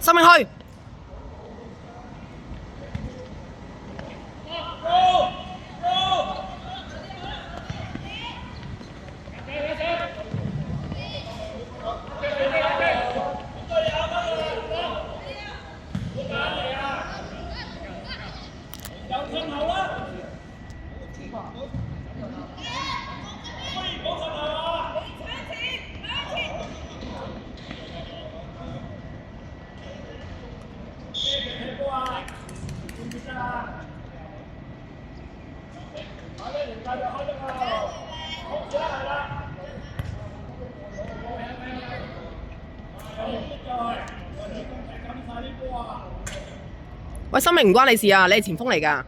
生命去。喂，生命唔關你事啊，你係前鋒嚟㗎。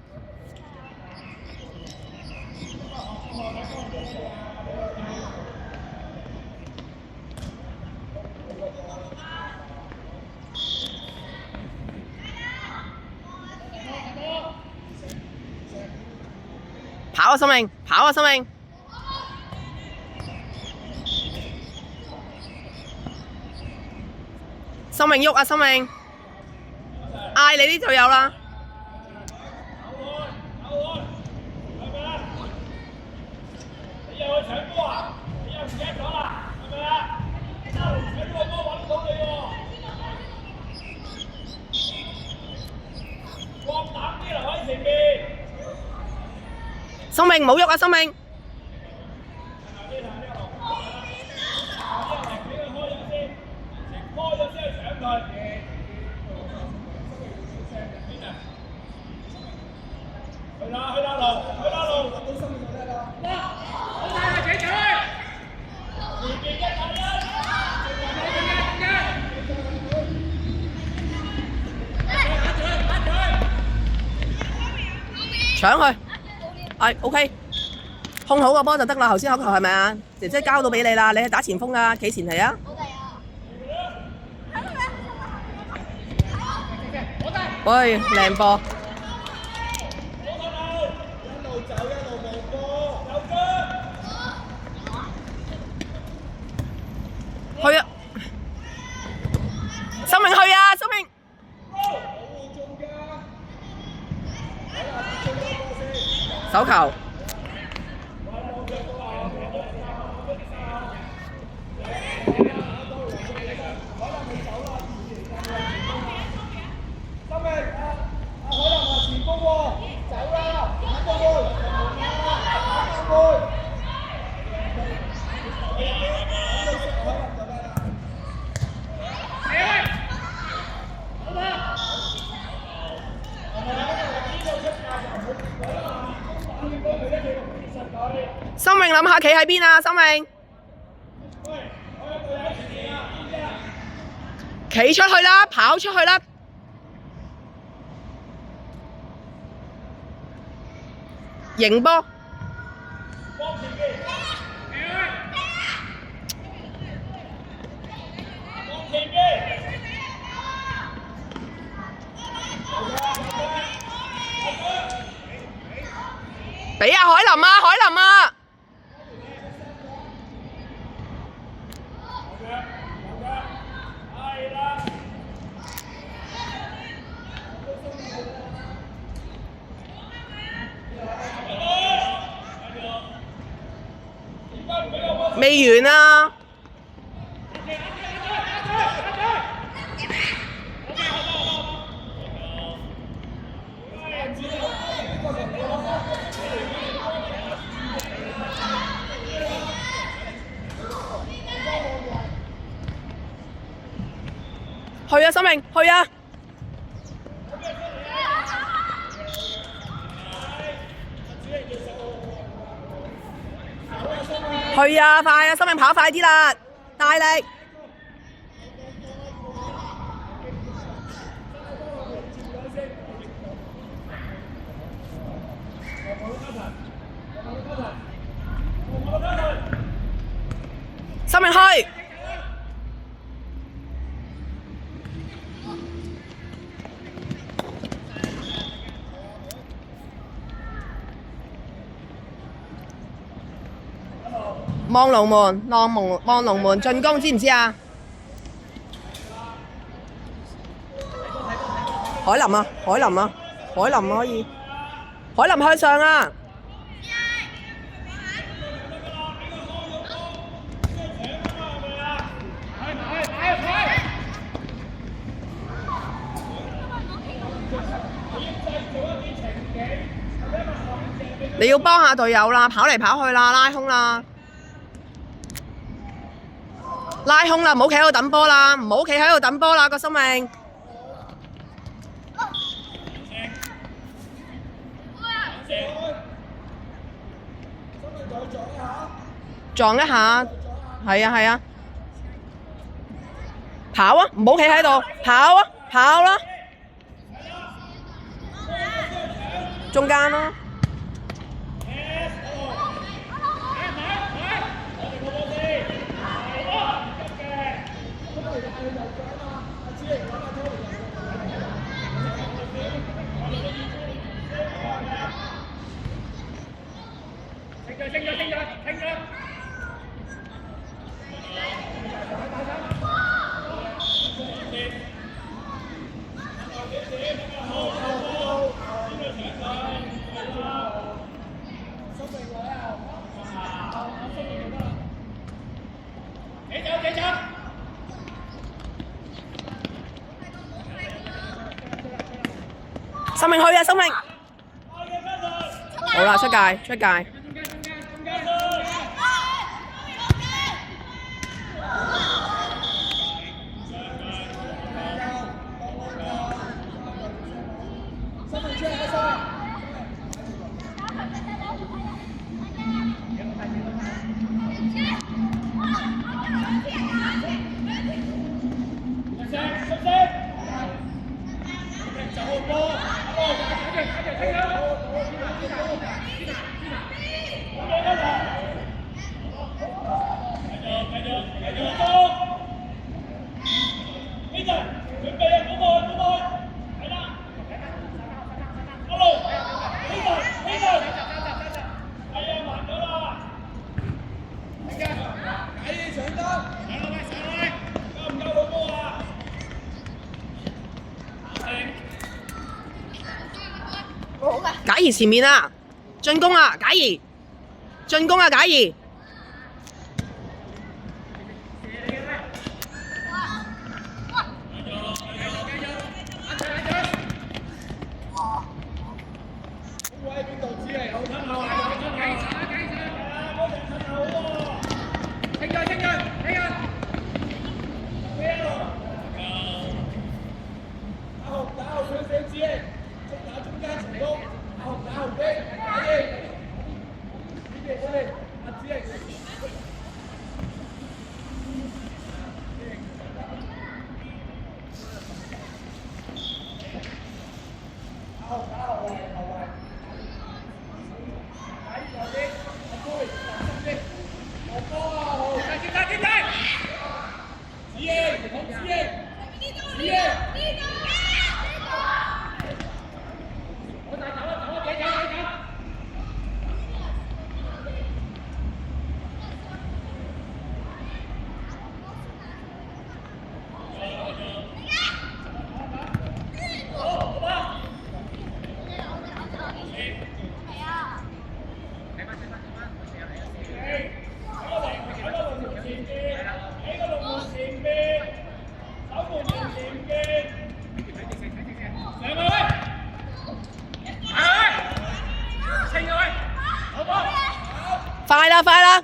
跑啊，生命！跑啊，生命！生命喐啊，生命！嗌你呢就有啦。你又去搶波啊？你又唔記得咗啦？係咪啊？搶波波揾到你喎！放膽啲留喺前面。生命冇喐啊，生命！搶佢，係 OK， 控好個波就得啦。頭先嗰球係咪啊？姐姐交到俾你啦，你係打前鋒㗎，企前嚟啊！喂，靚波！去啊！生命去啊！生命！手球。生命諗下企喺邊啊！生命，企出去啦，跑出去啦！贏波！俾阿海林啊，海林啊！未完啊！去啊，生命，去啊！去啊，快啊，生命跑快啲啦，大力！望龍門，望龍門進攻，知唔知啊？海林啊，海林啊，海林可以，海林向上啊！你要幫下隊友啦，跑嚟跑去啦，拉空啦，拉空啦，唔好企喺度等波啦，唔好企喺度等波啦，個生命。撞一下，係啊係啊，跑啊，唔好企喺度，跑啊，跑啦，中間咯。生命去啊！生命，好啦，出界，出界。假兒前面啊，進攻啊，假兒，進攻啊，假兒。快啦，快啦！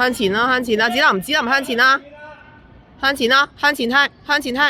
向前啦，向前啦，子林向前啦，向前啦，向前踢，向前踢。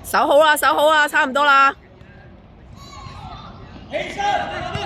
守好啦，守好啦，差唔多啦。起身！